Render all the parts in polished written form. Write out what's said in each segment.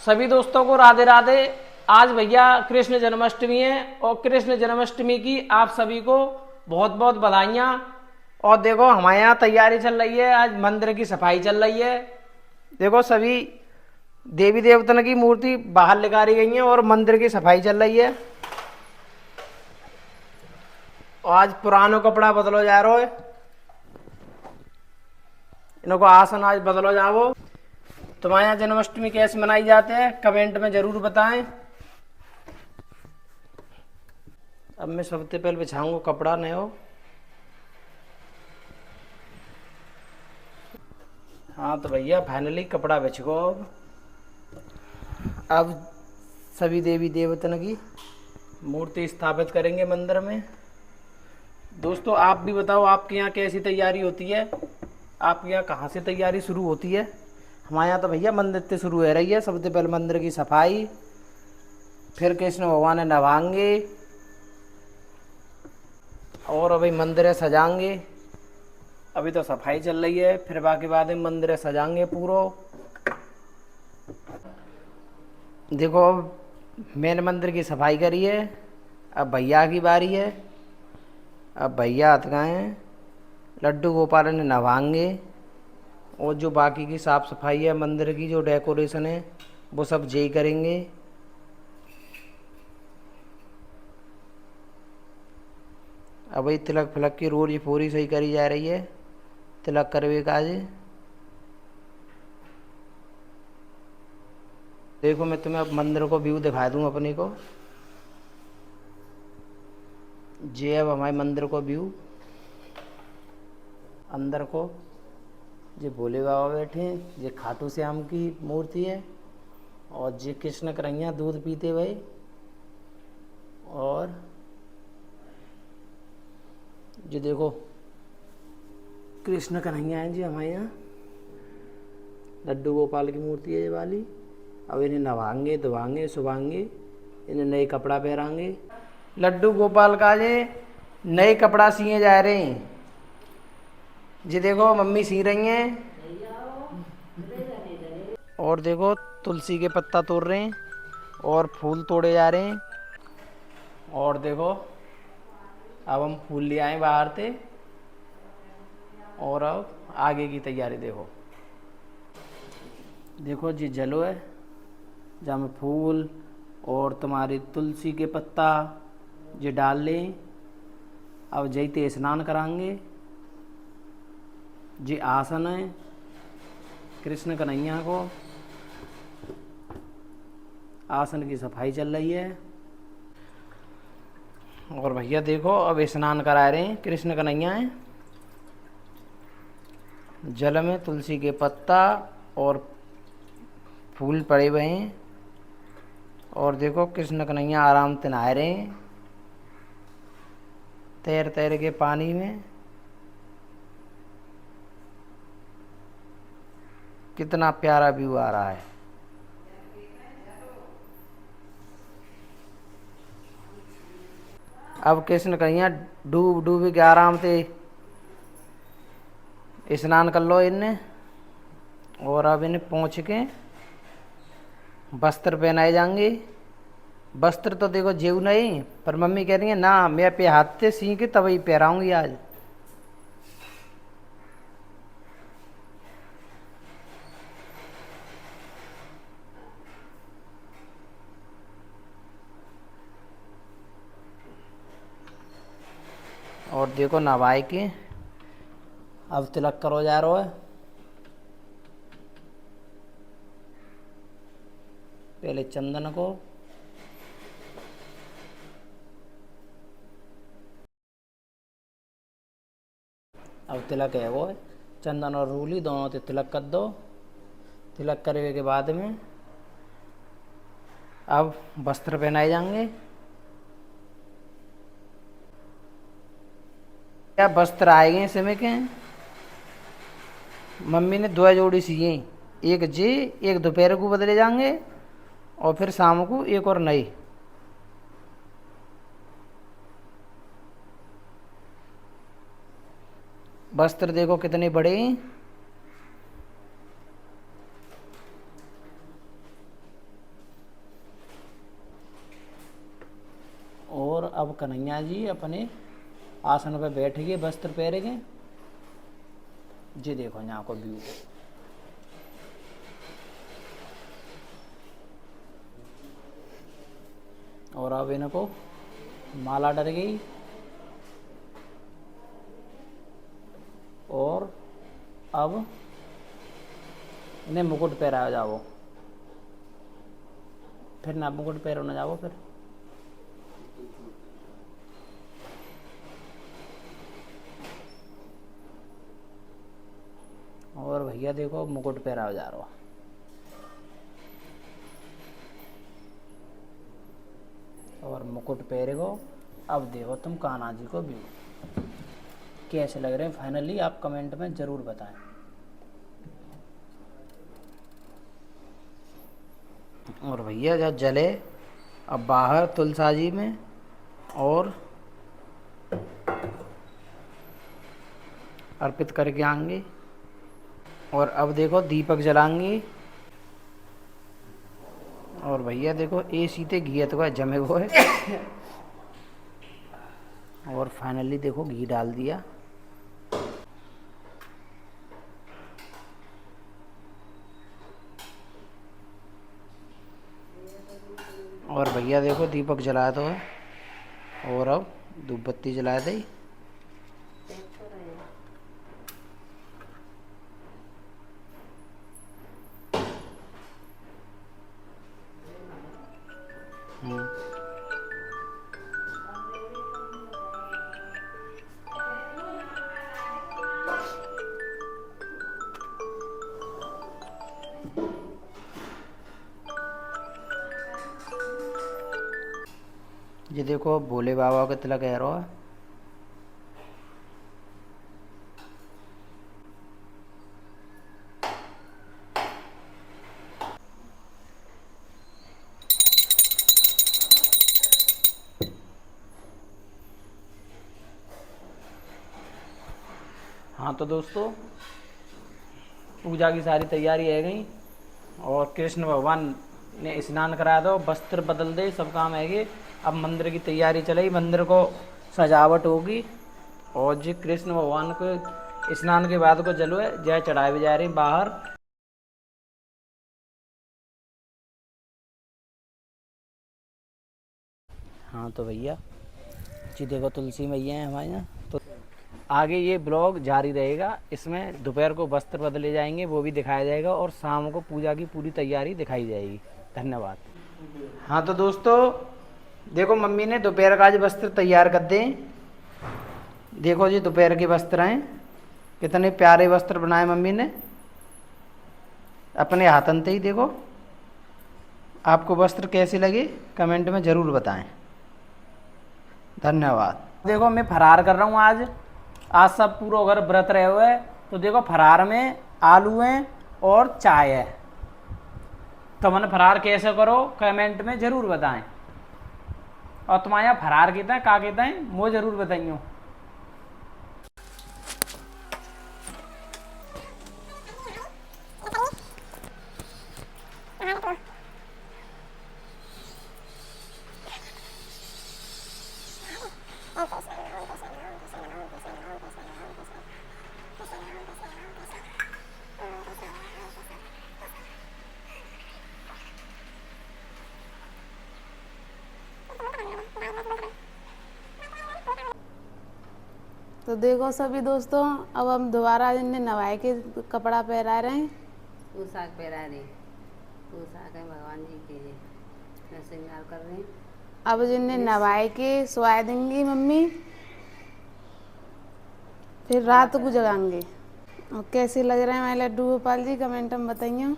सभी दोस्तों को राधे राधे। आज भैया कृष्ण जन्माष्टमी है और कृष्ण जन्माष्टमी की आप सभी को बहुत बहुत बधाइयाँ। और देखो हमारे यहाँ तैयारी चल रही है, आज मंदिर की सफाई चल रही है। देखो सभी देवी देवताओं की मूर्ति बाहर निकाली गई है और मंदिर की सफाई चल रही है। और आज पुरानो कपड़ा बदलो जा रहा है, इनको आसन आज बदलो जाओ। तुम्हारे यहाँ जन्माष्टमी कैसे मनाई जाते हैं कमेंट में जरूर बताएं। अब मैं सबसे पहले बिछाऊंगा कपड़ा नया। हाँ तो भैया फाइनली कपड़ा बिछ गो। अब सभी देवी देवताओं की मूर्ति स्थापित करेंगे मंदिर में। दोस्तों आप भी बताओ आपके यहाँ कैसी तैयारी होती है, आपके यहाँ कहाँ से तैयारी शुरू होती है। हमारे यहाँ तो भैया मंदिर से शुरू हो रही है। सबसे पहले मंदिर की सफाई, फिर कृष्ण भगवान नहाएंगे और अभी मंदिर सजाएंगे। अभी तो सफाई चल रही है, फिर बाकी बाद में मंदिर सजाएंगे पूरा। देखो मेन मंदिर की सफाई करी है, अब भैया की बारी है। अब भैया हाथ गाएँ, लड्डू गोपाल ने नहाएंगे और जो बाकी की साफ़ सफाई है मंदिर की, जो डेकोरेशन है वो सब जय करेंगे। अब भाई तिलक फिलक की रोज पूरी सही करी जा रही है, तिलक करवे काज। देखो मैं तुम्हें अब मंदिर को व्यू दिखा दूँ अपने को। जे अब हमारे मंदिर को व्यू अंदर को, जे भोले बाबा बैठे हैं, जे खाटू श्याम की मूर्ति है और जे कृष्ण कन्हैया दूध पीते हुए, और जो देखो कृष्ण कन्हैया हैं जी हमारे यहाँ। लड्डू गोपाल की मूर्ति है ये वाली। अब इन्हें नहाएंगे धोएंगे सुबहाएंगे, इन्हें नए कपड़ा पहनाएंगे। लड्डू गोपाल का ये नए कपड़ा सिए जा रहे हैं जी। देखो मम्मी सी रही हैं और देखो तुलसी के पत्ता तोड़ रहे हैं और फूल तोड़े जा रहे हैं। और देखो अब हम फूल ले आए बाहर से और अब आगे की तैयारी देखो। देखो जी जलो है जहाँ में फूल और तुम्हारी तुलसी के पत्ता जो डाल लें। अब जैते स्नान कराएंगे। जी आसन है कृष्ण कन्हैया को, आसन की सफाई चल रही है। और भैया देखो अब स्नान करा रहे हैं कृष्ण कन्हैया हैं। जल में तुलसी के पत्ता और फूल पड़े हुए हैं और देखो कृष्ण कन्हैया आराम से नहा रहे हैं तैर तैर के पानी में। कितना प्यारा व्यू आ रहा है। अब कृष्ण कन्हैया डूब डूब के आराम से स्नान कर लो इन्हें। और अब इन्हें पहुँच के वस्त्र पहनाए जाएंगे। वस्त्र तो देखो जेऊ नहीं, पर मम्मी कह रही है ना मैं पे हाथ से सी के तभी पहराऊंगी आज। और देखो नवाए के अब तिलक करो जा रहा है। पहले चंदन को, अब तिलक है वो चंदन और रूली दोनों से तिलक कर दो। तिलक करने के बाद में अब वस्त्र पहनाए जाएंगे। क्या वस्त्र आएंगे समय के, मम्मी ने 2 जोड़ी सिए, एक जे एक दोपहर को बदले जाएंगे और फिर शाम को एक और नई। वस्त्र देखो कितने बड़े हैं। अब कन्हैया जी अपने आसन पर बैठ गए, वस्त्र पहन गए। ये देखो यहाँ को व्यू। और अब इनको माला डर गई और अब इन्हें मुकुट पहराया जाओ। फिर ना मुकुट पहरो ना जाओ फिर। और भैया देखो मुकुट पहराया जा रहा। और मुकुट पहरेगो। अब देखो तुम कान्हा जी को व्यू कैसे लग रहे हैं फाइनली आप कमेंट में ज़रूर बताएं। और भैया जब जले अब बाहर तुलसा जी में और अर्पित करके आएंगे। और अब देखो दीपक जलाएंगे। और भैया देखो ए सीते घी तो जमे हुए है। और फाइनली देखो घी डाल दिया। और भैया देखो दीपक जलाया तो है। और अब धूप बत्ती जला दी। ये देखो भोले बाबा का तिलक है रहा। हाँ तो दोस्तों पूजा की सारी तैयारी है गई और कृष्ण भगवान ने स्नान करा दो, वस्त्र बदल दे, सब काम है गए। अब मंदिर की तैयारी चलेगी, मंदिर को सजावट होगी। और जी कृष्ण भगवान को स्नान के बाद को जलो है जय चढ़ाए भी जा रही बाहर। हाँ तो भैया जी देखो तुलसी मैया है हमारे यहाँ। तो आगे ये ब्लॉग जारी रहेगा, इसमें दोपहर को वस्त्र बदले जाएंगे वो भी दिखाया जाएगा और शाम को पूजा की पूरी तैयारी दिखाई जाएगी। धन्यवाद। हाँ तो दोस्तों देखो मम्मी ने दोपहर का आज वस्त्र तैयार कर दे। देखो जी दोपहर के वस्त्र हैं, कितने प्यारे वस्त्र बनाए मम्मी ने अपने हाथन से ही। देखो आपको वस्त्र कैसे लगे कमेंट में ज़रूर बताएं। धन्यवाद। देखो मैं फरार कर रहा हूँ आज। आज सब पूरा अगर व्रत रहे हुए है तो देखो फरार में आलू हैं और चाय है। तो मैंने फरार कैसे करो कमेंट में ज़रूर बताएं। और तुम्हारे यहाँ फरार कहता है का कहता है वो ज़रूर बताइयो। तो देखो सभी दोस्तों अब हम दोबारा इन्हें नवाए के कपड़ा पहरा रहे हैं। पोशाक पहरा रहे, पोशाक है भगवान जी के लिए श्रृंगार कर रहे हैं। अब जिन्हें नवाए के सुला देंगी मम्मी, फिर रात को जगाएंगे। और कैसे लग रहे हैं हमारे लड्डू गोपाल जी कमेंट में बताइए।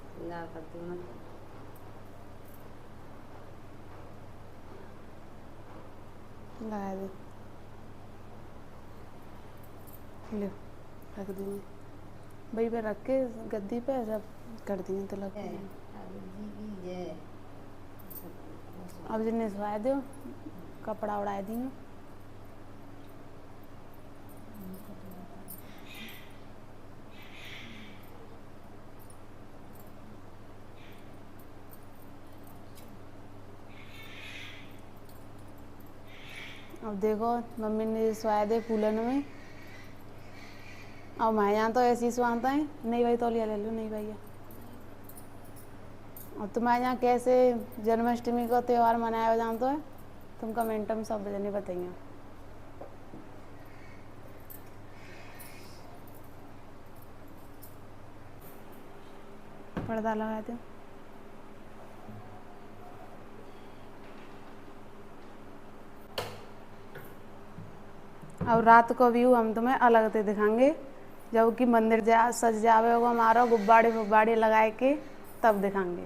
श्रृंगार करती हूँ लगा दे, ले रख देंगे भाई पे रख के गद्दी पे सब कर दिए तो लग। अब जिन्हें सुला दो कपड़ा उड़ा दिए। अब देखो मम्मी ने सोया दे फूलन में। अब मैं यहाँ तो ऐसे ही सुहाता है। नहीं भाई तौलिया ले लो। नहीं भैया। और तुम्हारे यहाँ कैसे जन्माष्टमी का त्यौहार मनाया जाता है तुम कमेंट में सब जने बताइए। पर्दा लगा दो। अब रात को व्यू हम तुम्हें अलग से दिखाएंगे जब कि मंदिर सज जावे होगा हमारा गुब्बारे फुब्बारे लगाए के तब दिखाएंगे।